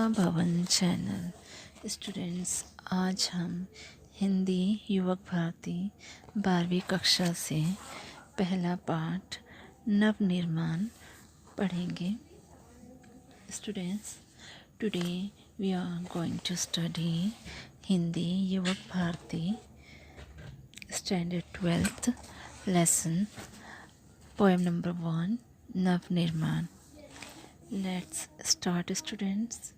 भवन channel. Students, आज हम हिंदी युवक भारती 12वीं कक्षा से पहला पाठ नवनिर्माण पढ़ेंगे। Students, today we are going to study Hindi Yuvak Bharati standard 12th lesson poem number 1 Navnirman. Let's start students.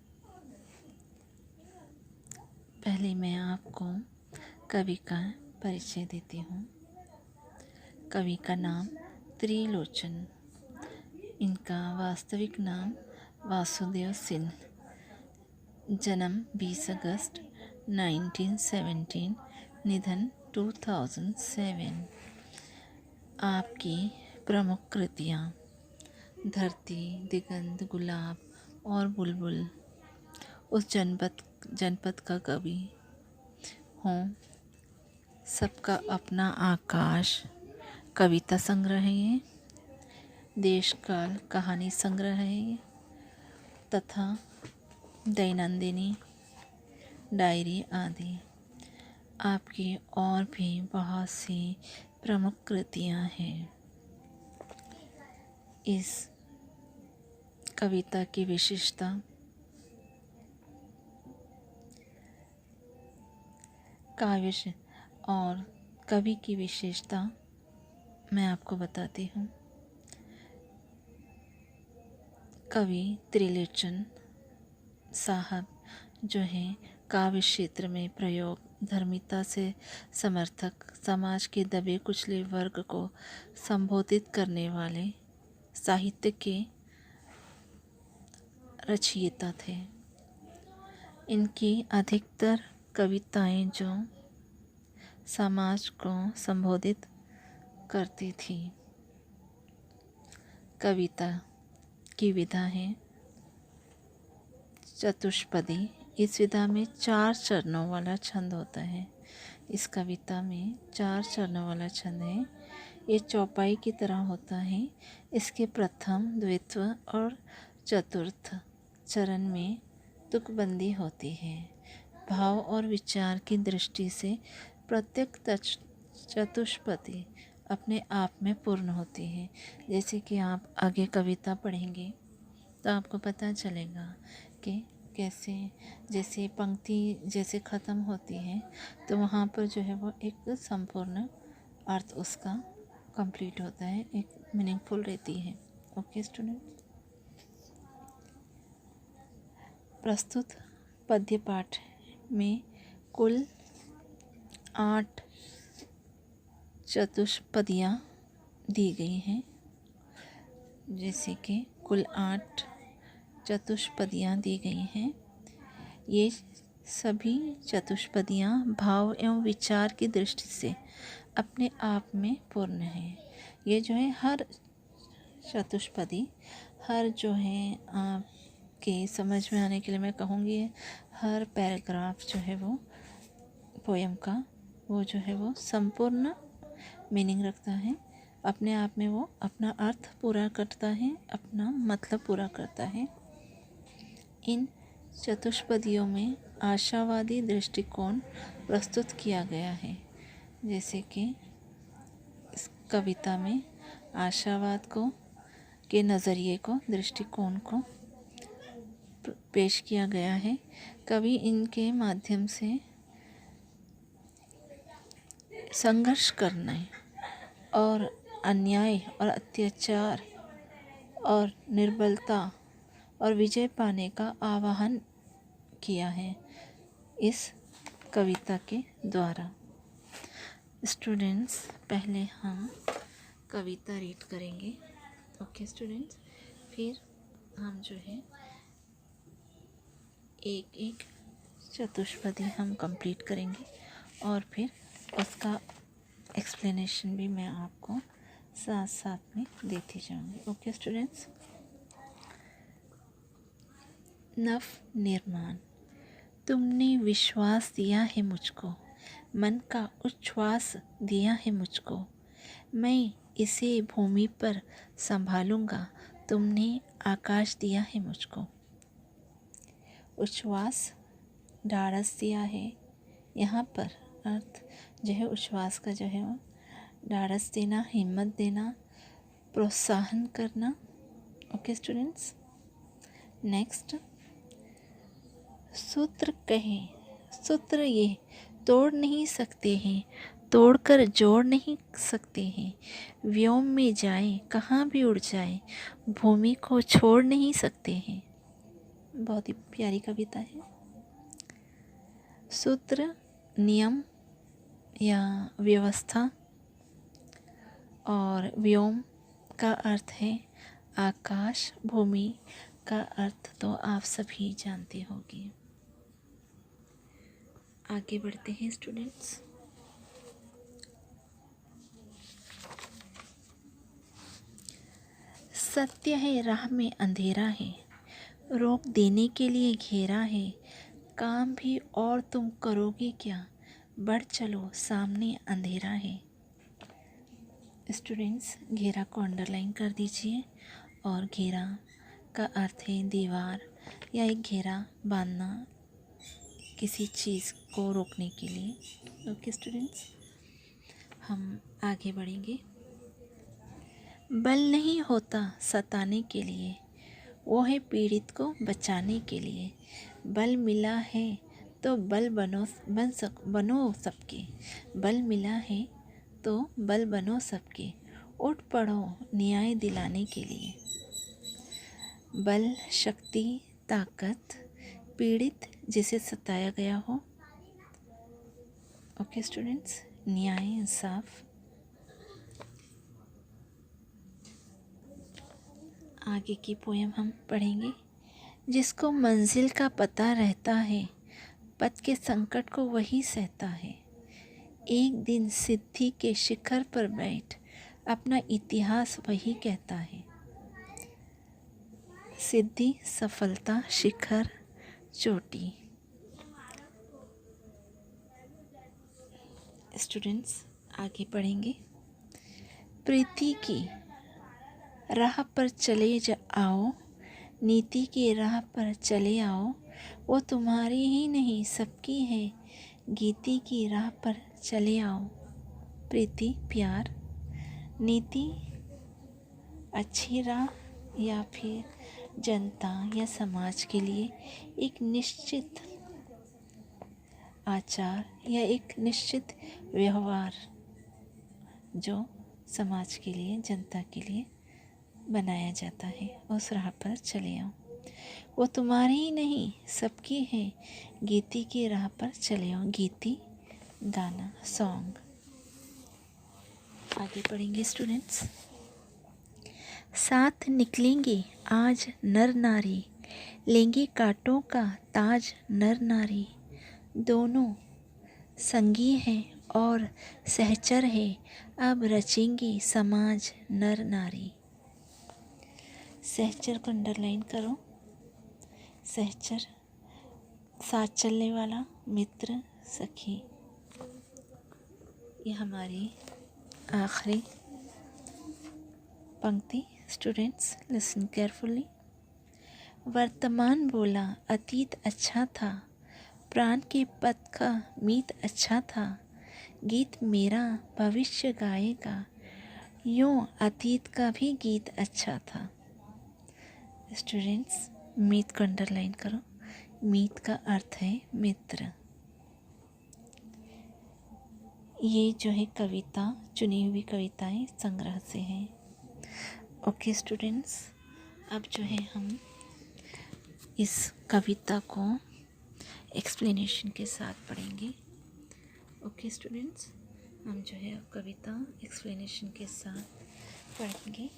पहले मैं आपको कवि का परिचय देती हूँ। कवि का नाम त्रिलोचन। इनका वास्तविक नाम वासुदेव सिंह। जन्म 20 अगस्त 1917, निधन 2007। आपकी प्रमुख कृतियाँ धरती, दिगंत, गुलाब और बुलबुल, उस जनपद का कवि हूँ, सबका अपना आकाश, कविता संग्रह है ये, देश काल कहानी संग्रह है ये, तथा दैनंदिनी डायरी आदि। आपकी और भी बहुत सी प्रमुख कृतियाँ हैं। इस कविता की विशेषता काव्य और कवि की विशेषता मैं आपको बताती हूँ। कवि त्रिलोचन साहब जो हैं, काव्य क्षेत्र में प्रयोग, धर्मिता से समर्थक, समाज के दबे कुचले वर्ग को संबोधित करने वाले साहित्य के रचयिता थे। इनकी अधिकतर कविताएं जो समाज को संबोधित करती थी। कविता की विधा है चतुष्पदी। इस विधा में 4 चरणों वाला छंद होता है। इस कविता में 4 चरणों वाला छंद है। ये चौपाई की तरह होता है। इसके प्रथम, द्वित्व और चतुर्थ चरण में तुकबंदी होती है। भाव और विचार की दृष्टि से प्रत्येक चतुष्पदी अपने आप में पूर्ण होती है। जैसे कि आप आगे कविता पढ़ेंगे तो आपको पता चलेगा कि कैसे, जैसे पंक्ति जैसे ख़त्म होती है तो वहाँ पर जो है वो एक संपूर्ण अर्थ उसका कंप्लीट होता है, एक मीनिंगफुल रहती है। ओके स्टूडेंट, प्रस्तुत पद्य पाठ में कुल 8 चतुष्पदियाँ दी गई हैं। जैसे कि कुल 8 चतुष्पदियाँ दी गई हैं। ये सभी चतुष्पदियाँ भाव एवं विचार की दृष्टि से अपने आप में पूर्ण है। ये जो है हर चतुष्पदी, हर जो है आपके समझ में आने के लिए मैं कहूँगी, हर पैराग्राफ जो है वो पोएम का वो जो है वो संपूर्ण मीनिंग रखता है। अपने आप में वो अपना अर्थ पूरा करता है, अपना मतलब पूरा करता है। इन चतुष्पदियों में आशावादी दृष्टिकोण प्रस्तुत किया गया है। जैसे कि इस कविता में आशावाद को के नज़रिए को, दृष्टिकोण को पेश किया गया है। कवि इनके माध्यम से संघर्ष करने और अन्याय और अत्याचार और निर्बलता और विजय पाने का आह्वान किया है इस कविता के द्वारा। स्टूडेंट्स, पहले हम कविता रीड करेंगे। ओके स्टूडेंट्स, फिर हम जो है एक एक चतुष्पदी हम कंप्लीट करेंगे और फिर उसका एक्सप्लेनेशन भी मैं आपको साथ साथ में देती जाऊंगी। ओके स्टूडेंट्स, नव निर्माण। तुमने विश्वास दिया है मुझको, मन का उच्छ्वास दिया है मुझको, मैं इसे भूमि पर संभालूंगा, तुमने आकाश दिया है मुझको। उच्छ्वास, ढाढ़स दिया है। यहाँ पर अर्थ जो है उच्छ्वास का जो है वो ढाढ़स देना, हिम्मत देना, प्रोत्साहन करना। ओके स्टूडेंट्स, नेक्स्ट सूत्र कहें। सूत्र ये तोड़ नहीं सकते हैं, तोड़कर जोड़ नहीं सकते हैं। व्योम में जाए, कहाँ भी उड़ जाए, भूमि को छोड़ नहीं सकते हैं। बहुत ही प्यारी कविता है। सूत्र नियम या व्यवस्था, और व्योम का अर्थ है आकाश, भूमि का अर्थ तो आप सभी जानते होंगे। आगे बढ़ते हैं स्टूडेंट्स। सत्य है राह में अंधेरा है, रोक देने के लिए घेरा है। काम भी और तुम करोगे क्या, बढ़ चलो सामने अंधेरा है। स्टूडेंट्स, घेरा को अंडरलाइन कर दीजिए। और घेरा का अर्थ है दीवार या एक घेरा बांधना किसी चीज़ को रोकने के लिए। ओके स्टूडेंट्स, हम आगे बढ़ेंगे। बल नहीं होता सताने के लिए, वो है पीड़ित को बचाने के लिए। बल मिला है तो बनो सबके। बल मिला है तो बल बनो सबके। उठ पड़ो न्याय दिलाने के लिए। बल, शक्ति, ताकत, पीड़ित जिसे सताया गया हो। ओके स्टूडेंट्स, न्याय, इंसाफ। आगे की पोएम हम पढ़ेंगे। जिसको मंजिल का पता रहता है, पथ के संकट को वही सहता है। एक दिन सिद्धि के शिखर पर बैठ, अपना इतिहास वही कहता है। सिद्धि, सफलता, शिखर, चोटी। स्टूडेंट्स, आगे पढ़ेंगे। प्रीति की राह पर चले आओ, नीति की राह पर चले आओ। वो तुम्हारी ही नहीं सबकी है, गीति की राह पर चले आओ। प्रीति, प्यार, नीति, अच्छी राह या फिर जनता या समाज के लिए एक निश्चित आचार या एक निश्चित व्यवहार जो समाज के लिए, जनता के लिए बनाया जाता है, उस राह पर चले आओ। वो तुम्हारी ही नहीं सबकी है, गीति की राह पर चले आओ। गीति, गाना, सॉन्ग। आगे पढ़ेंगे स्टूडेंट्स। साथ निकलेंगे आज नर नारी, लेंगे कांटों का ताज नर नारी। दोनों संगी हैं और सहचर है, अब रचेंगे समाज नर नारी। सहचर को अंडरलाइन करो। सहचर, साथ चलने वाला, मित्र, सखी। ये हमारी आखिरी पंक्ति। Students, listen carefully. वर्तमान बोला अतीत अच्छा था, प्राण के पथ का मीत अच्छा था। गीत मेरा भविष्य गाएगा, यूं अतीत का भी गीत अच्छा था। स्टूडेंट्स, मीत को अंडरलाइन करो। मीत का अर्थ है मित्र। ये जो है कविता, चुनी हुई कविताएं संग्रह से हैं। ओके स्टूडेंट्स, अब जो है हम इस कविता को एक्सप्लेनेशन के साथ पढ़ेंगे। ओके स्टूडेंट्स, हम जो है अब कविता एक्सप्लेनेशन के साथ पढ़ेंगे।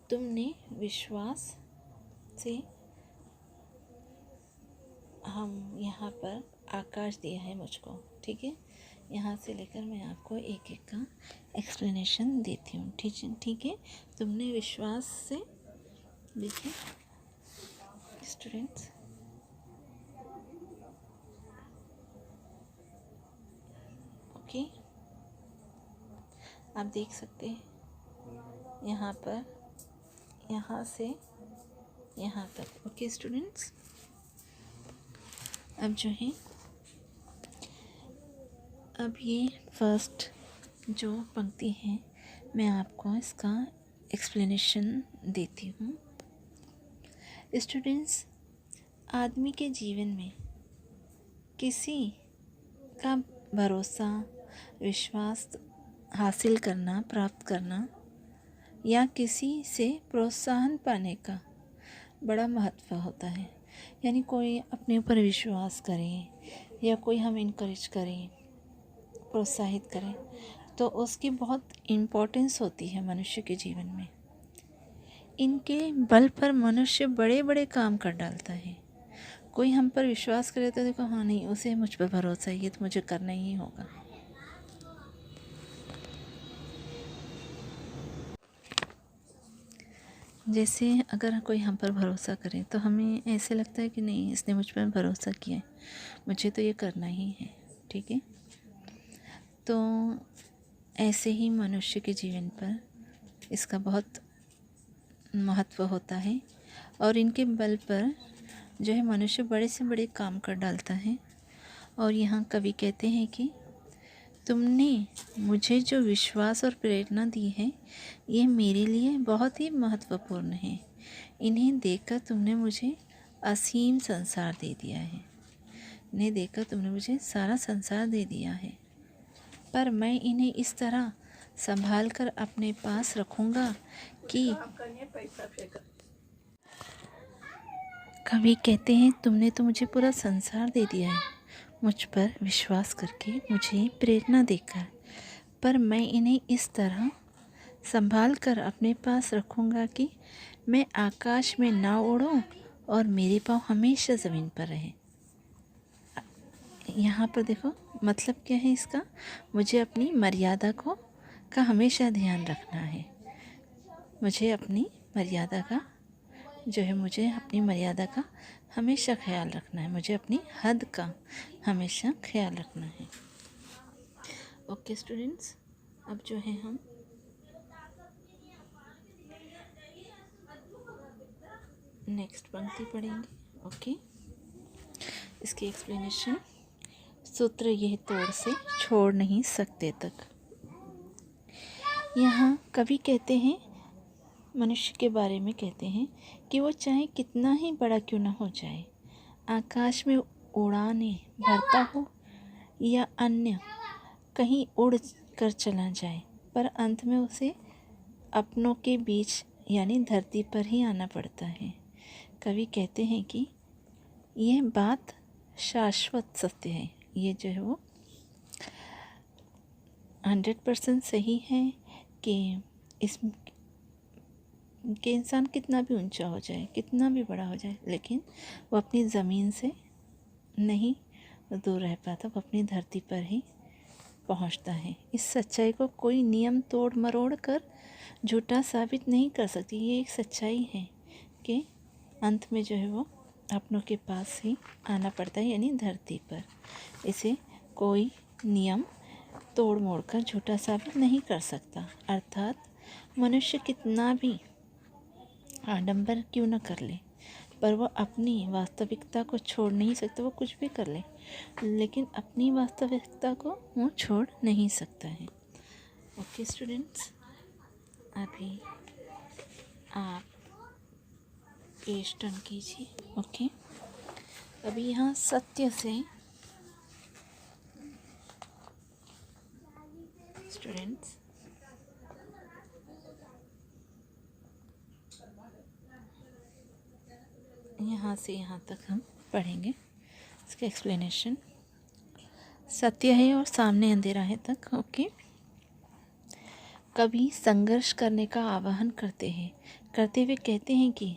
तुमने विश्वास से, हम यहाँ पर आकाश दिया है मुझको, ठीक है। यहाँ से लेकर मैं आपको एक एक का एक्सप्लेनेशन देती हूँ, ठीक है। तुमने विश्वास से, देखिए स्टूडेंट्स, ओके, आप देख सकते हैं यहाँ पर, यहाँ से यहाँ तक। ओके स्टूडेंट्स, अब जो है, अब ये फर्स्ट जो पंक्ति है मैं आपको इसका एक्सप्लेनेशन देती हूँ। स्टूडेंट्स, आदमी के जीवन में किसी का भरोसा, विश्वास हासिल करना, प्राप्त करना या किसी से प्रोत्साहन पाने का बड़ा महत्व होता है। यानी कोई अपने ऊपर विश्वास करे या कोई हम इनकरेज करें, प्रोत्साहित करें, तो उसकी बहुत इम्पोर्टेंस होती है मनुष्य के जीवन में। इनके बल पर मनुष्य बड़े बड़े काम कर डालता है। कोई हम पर विश्वास करे तो देखो, हाँ नहीं, उसे मुझ पर भरोसा है, ये तो मुझे करना ही होगा। जैसे अगर कोई हम पर भरोसा करे तो हमें ऐसे लगता है कि नहीं, इसने मुझ पर भरोसा किया है, मुझे तो ये करना ही है, ठीक है। तो ऐसे ही मनुष्य के जीवन पर इसका बहुत महत्व होता है और इनके बल पर जो है मनुष्य बड़े से बड़े काम कर डालता है। और यहाँ कवि कहते हैं कि तुमने मुझे जो विश्वास और प्रेरणा दी है, ये मेरे लिए बहुत ही महत्वपूर्ण है। इन्हें देखकर तुमने मुझे असीम संसार दे दिया है। इन्हें देखकर तुमने मुझे सारा संसार दे दिया है, पर मैं इन्हें इस तरह संभाल कर अपने पास रखूँगा कि कवि कहते हैं, तुमने तो मुझे पूरा संसार दे दिया है मुझ पर विश्वास करके, मुझे प्रेरणा देकर, पर मैं इन्हें इस तरह संभाल कर अपने पास रखूँगा कि मैं आकाश में ना उड़ूँ और मेरे पाँव हमेशा ज़मीन पर रहें। यहाँ पर देखो मतलब क्या है इसका, मुझे अपनी मर्यादा का हमेशा ध्यान रखना है। मुझे अपनी मर्यादा का जो है, मुझे अपनी मर्यादा का हमेशा ख्याल रखना है, मुझे अपनी हद का हमेशा ख्याल रखना है। ओके स्टूडेंट्स, अब जो है हम नेक्स्ट पंक्ति पढ़ेंगे। ओके, इसकी एक्सप्लेनेशन, सूत्र यह तोड़ से छोड़ नहीं सकते तक। यहाँ कवि कहते हैं, मनुष्य के बारे में कहते हैं कि वो चाहे कितना ही बड़ा क्यों ना हो जाए, आकाश में उड़ाने भरता हो या अन्य कहीं उड़ कर चला जाए, पर अंत में उसे अपनों के बीच यानी धरती पर ही आना पड़ता है। कवि कहते हैं कि यह बात शाश्वत सत्य है। ये जो है वो 100% सही है कि इस कि इंसान कितना भी ऊंचा हो जाए, कितना भी बड़ा हो जाए, लेकिन वो अपनी ज़मीन से नहीं दूर रह पाता, वो अपनी धरती पर ही पहुंचता है। इस सच्चाई को कोई नियम तोड़ मरोड़ कर झूठा साबित नहीं कर सकती। ये एक सच्चाई है कि अंत में जो है वो अपनों के पास ही आना पड़ता है, यानी धरती पर। इसे कोई नियम तोड़ मोड़ कर झूठा साबित नहीं कर सकता। अर्थात मनुष्य कितना भी आडंबर क्यों न कर ले, पर वो अपनी वास्तविकता को छोड़ नहीं सकता। वो कुछ भी कर ले, लेकिन अपनी वास्तविकता को वो छोड़ नहीं सकता है। ओके स्टूडेंट्स, अभी आप पेज टर्न कीजिए। ओके, अभी यहाँ सत्य से स्टूडेंट्स यहाँ से यहाँ तक हम पढ़ेंगे। इसका एक्सप्लेनेशन, सत्य है और सामने अंधेरा है तक। ओके, कभी संघर्ष करने का आह्वान करते हुए कहते हैं कि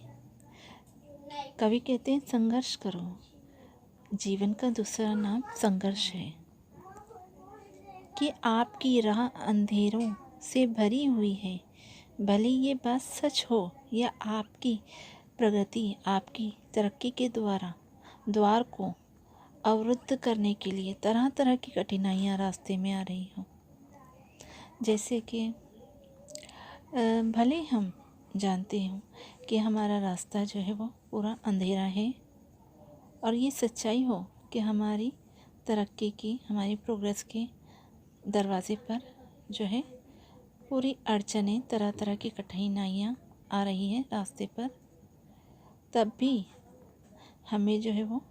कवि कहते हैं, संघर्ष करो। जीवन का दूसरा नाम संघर्ष है कि आपकी राह अंधेरों से भरी हुई है। भले ये बात सच हो या आपकी प्रगति, आपकी तरक्की के द्वार को अवरुद्ध करने के लिए तरह तरह की कठिनाइयाँ रास्ते में आ रही हो। जैसे कि भले हम जानते हो कि हमारा रास्ता जो है वो पूरा अंधेरा है और ये सच्चाई हो कि हमारी तरक्की की, हमारी प्रोग्रेस के दरवाज़े पर जो है पूरी अड़चनें, तरह तरह की कठिनाइयाँ आ रही हैं रास्ते पर, तब भी हमें जो है वो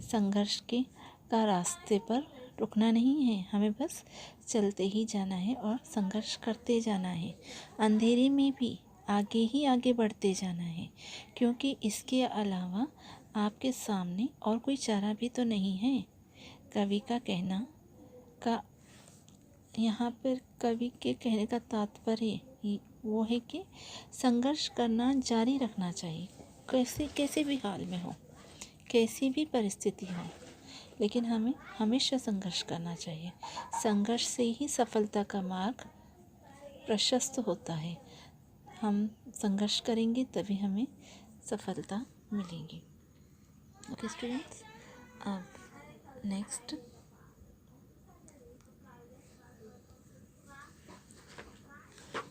संघर्ष के का रास्ते पर रुकना नहीं है। हमें बस चलते ही जाना है और संघर्ष करते जाना है। अंधेरे में भी आगे ही आगे बढ़ते जाना है, क्योंकि इसके अलावा आपके सामने और कोई चारा भी तो नहीं है। कवि का कहना का यहाँ पर कवि के कहने का तात्पर्य वो है कि संघर्ष करना जारी रखना चाहिए, कैसे भी हाल में हो, कैसी भी परिस्थिति हो, लेकिन हमें हमेशा संघर्ष करना चाहिए। संघर्ष से ही सफलता का मार्ग प्रशस्त होता है। हम संघर्ष करेंगे तभी हमें सफलता मिलेगी। ओके स्टूडेंट्स, अब नेक्स्ट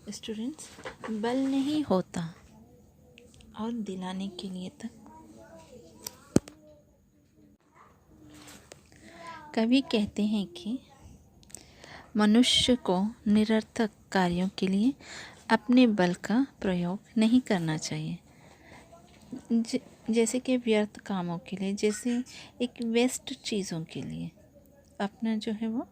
स्टूडेंट्स, बल नहीं होता और दिलाने के लिए तक। कवि कहते हैं कि मनुष्य को निरर्थक कार्यों के लिए अपने बल का प्रयोग नहीं करना चाहिए। जैसे कि व्यर्थ कामों के लिए, जैसे एक वेस्ट चीज़ों के लिए अपना जो है वो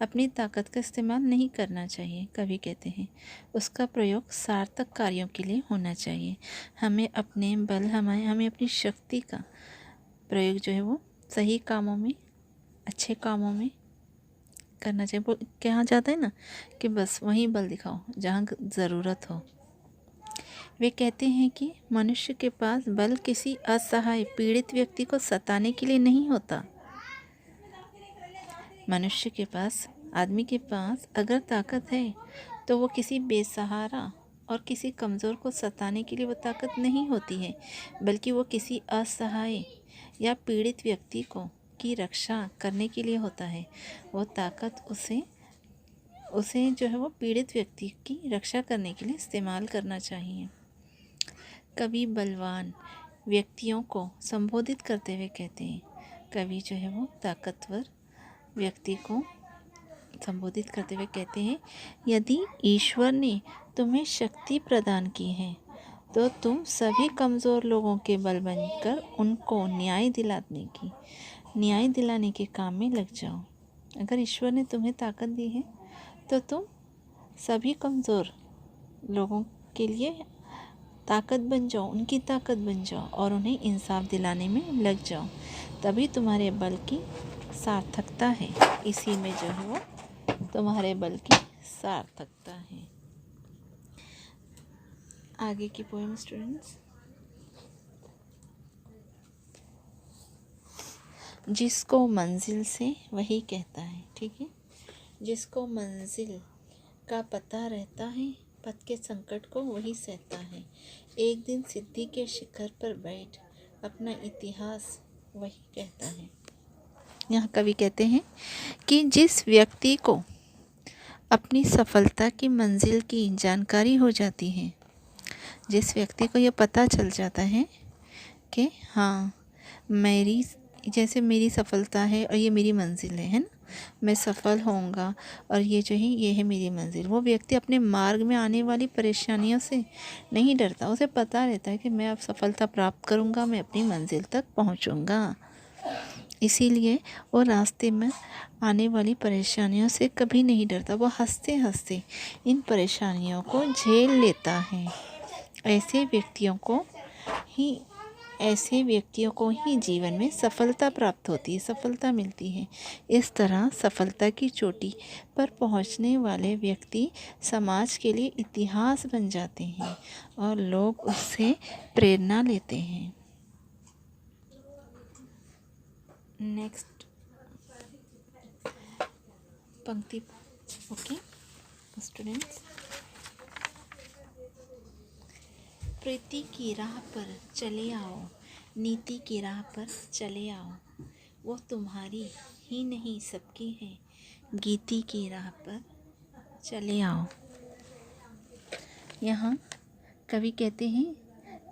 अपनी ताकत का इस्तेमाल नहीं करना चाहिए। कवि कहते हैं उसका प्रयोग सार्थक कार्यों के लिए होना चाहिए। हमें अपने बल, हमें अपनी शक्ति का प्रयोग जो है वो सही कामों में, अच्छे कामों में करना चाहिए। वो कहा जाता है ना कि बस वहीं बल दिखाओ जहाँ ज़रूरत हो। वे कहते हैं कि मनुष्य के पास बल किसी असहाय पीड़ित व्यक्ति को सताने के लिए नहीं होता। मनुष्य के पास, आदमी के पास अगर ताकत है तो वो किसी बेसहारा और किसी कमज़ोर को सताने के लिए वो ताकत नहीं होती है, बल्कि वो किसी असहाय या पीड़ित व्यक्ति को की रक्षा करने के लिए होता है। वो ताकत उसे जो है वो पीड़ित व्यक्ति की रक्षा करने के लिए इस्तेमाल करना चाहिए। कवि बलवान व्यक्तियों को संबोधित करते हुए कहते हैं, कवि जो है वो ताकतवर व्यक्ति को संबोधित करते हुए कहते हैं, यदि ईश्वर ने तुम्हें शक्ति प्रदान की है तो तुम सभी कमज़ोर लोगों के बल बनकर उनको न्याय दिलाने के काम में लग जाओ। अगर ईश्वर ने तुम्हें ताकत दी है तो तुम सभी कमज़ोर लोगों के लिए ताकत बन जाओ, उनकी ताकत बन जाओ और उन्हें इंसाफ दिलाने में लग जाओ। तभी तुम्हारे बल की सार्थकता है। इसी में जो है वो तुम्हारे बल की सार्थकता है। आगे की पोएम स्टूडेंट्स, जिसको मंजिल से वही कहता है। ठीक है, जिसको मंजिल का पता रहता है, पथ के संकट को वही सहता है। एक दिन सिद्धि के शिखर पर बैठ अपना इतिहास वही कहता है। यहाँ कवि कहते हैं कि जिस व्यक्ति को अपनी सफलता की मंजिल की जानकारी हो जाती है, जिस व्यक्ति को यह पता चल जाता है कि हाँ, मेरी सफलता है और ये मेरी मंजिल है ना, मैं सफल होऊंगा और ये है मेरी मंजिल। वो व्यक्ति अपने मार्ग में आने वाली परेशानियों से नहीं डरता। उसे पता रहता है कि मैं अब सफलता प्राप्त करूंगा, मैं अपनी मंजिल तक पहुंचूंगा। इसीलिए वो रास्ते में आने वाली परेशानियों से कभी नहीं डरता। वो हंसते हंसते इन परेशानियों को झेल लेता है। ऐसे व्यक्तियों को ही जीवन में सफलता प्राप्त होती है, सफलता मिलती है। इस तरह सफलता की चोटी पर पहुंचने वाले व्यक्ति समाज के लिए इतिहास बन जाते हैं और लोग उससे प्रेरणा लेते हैं। नेक्स्ट पंक्ति, ओके स्टूडेंट्स, प्रीति की राह पर चले आओ, नीति की राह पर चले आओ, वो तुम्हारी ही नहीं सबकी है, गीति की राह पर चले आओ। यहाँ कवि कहते हैं,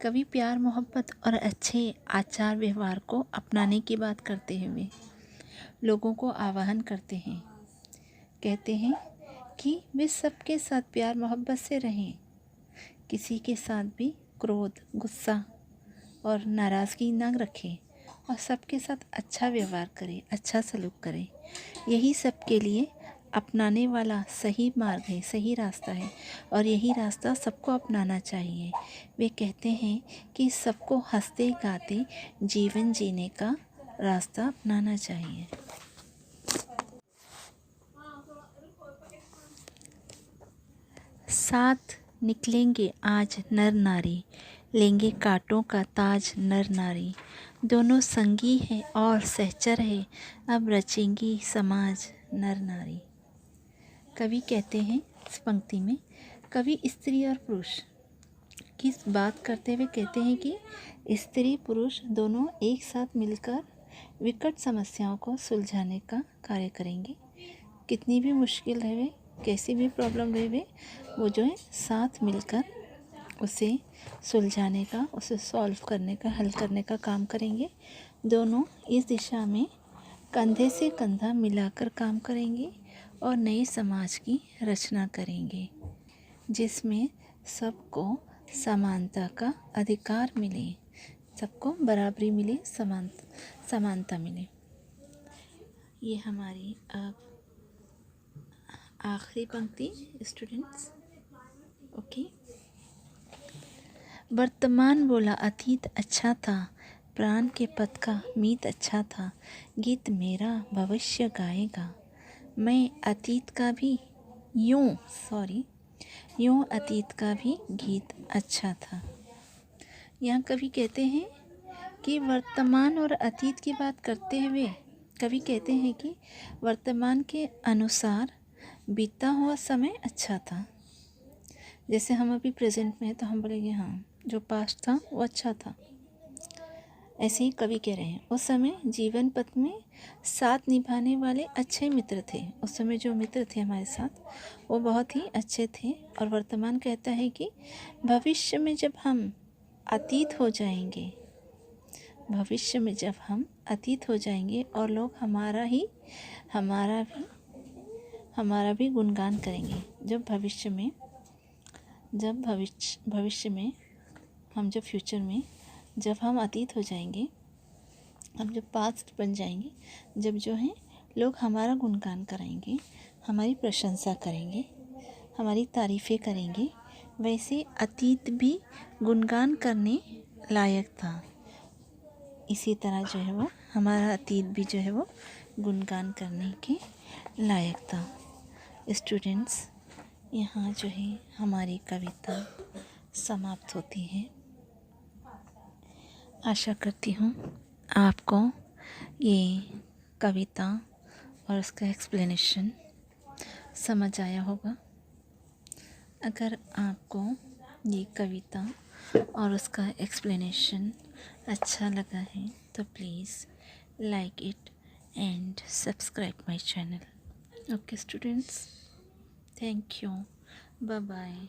कवि प्यार मोहब्बत और अच्छे आचार व्यवहार को अपनाने की बात करते हुए लोगों को आह्वान करते हैं। कहते हैं कि वे सबके साथ प्यार मोहब्बत से रहें, किसी के साथ भी क्रोध, गुस्सा और नाराज़गी ना रखें और सबके साथ अच्छा व्यवहार करें, अच्छा सलूक करें। यही सबके लिए अपनाने वाला सही मार्ग है, सही रास्ता है और यही रास्ता सबको अपनाना चाहिए। वे कहते हैं कि सबको हंसते गाते जीवन जीने का रास्ता अपनाना चाहिए। साथ निकलेंगे आज नर नारी, लेंगे कांटों का ताज नर नारी। दोनों संगी हैं और सहचर है, अब रचेंगी समाज नर नारी। कवि कहते हैं इस पंक्ति में, कवि स्त्री और पुरुष की बात करते हुए कहते हैं कि स्त्री पुरुष दोनों एक साथ मिलकर विकट समस्याओं को सुलझाने का कार्य करेंगे। कितनी भी मुश्किल रहे, कैसी भी प्रॉब्लम रहे, वो जो है साथ मिलकर उसे सुलझाने का, उसे सॉल्व करने का, हल करने का काम करेंगे। दोनों इस दिशा में कंधे से कंधा मिलाकर काम करेंगे और नए समाज की रचना करेंगे, जिसमें सबको समानता का अधिकार मिले, सबको बराबरी मिले, समानता मिले। ये हमारी आखिरी पंक्ति स्टूडेंट्स। ओके। वर्तमान बोला अतीत अच्छा था, प्राण के पथ का मीत अच्छा था। गीत मेरा भविष्य गाएगा, मैं अतीत का भी यूं अतीत का भी गीत अच्छा था। यहाँ कवि कहते हैं कि वर्तमान और अतीत की बात करते हुए कवि कहते हैं कि वर्तमान के अनुसार बीता हुआ समय अच्छा था। जैसे हम अभी प्रेजेंट में हैं तो हम बोलेंगे हाँ, जो पास्ट था वो अच्छा था। ऐसे ही कवि कह रहे हैं, उस समय जीवन पथ में साथ निभाने वाले अच्छे मित्र थे। उस समय जो मित्र थे हमारे साथ वो बहुत ही अच्छे थे। और वर्तमान कहता है कि भविष्य में जब हम अतीत हो जाएंगे, भविष्य में जब हम अतीत हो जाएंगे और लोग हमारा भी गुणगान करेंगे। जब भविष्य में हम जब फ्यूचर में जब हम अतीत हो जाएंगे, हम जब पास्ट बन जाएंगे, जब जो है लोग हमारा गुणगान कराएंगे, हमारी प्रशंसा करेंगे, हमारी तारीफ़ें करेंगे, वैसे अतीत भी गुणगान करने लायक था। इसी तरह जो है वो हमारा अतीत भी जो है वो गुणगान करने के लायक था। स्टूडेंट्स, यहाँ जो है हमारी कविता समाप्त होती है। आशा करती हूँ आपको ये कविता और उसका एक्सप्लेनेशन समझ आया होगा। अगर आपको ये कविता और उसका एक्सप्लेनेशन अच्छा लगा है तो please like it and subscribe my channel. Okay students, thank you, bye bye.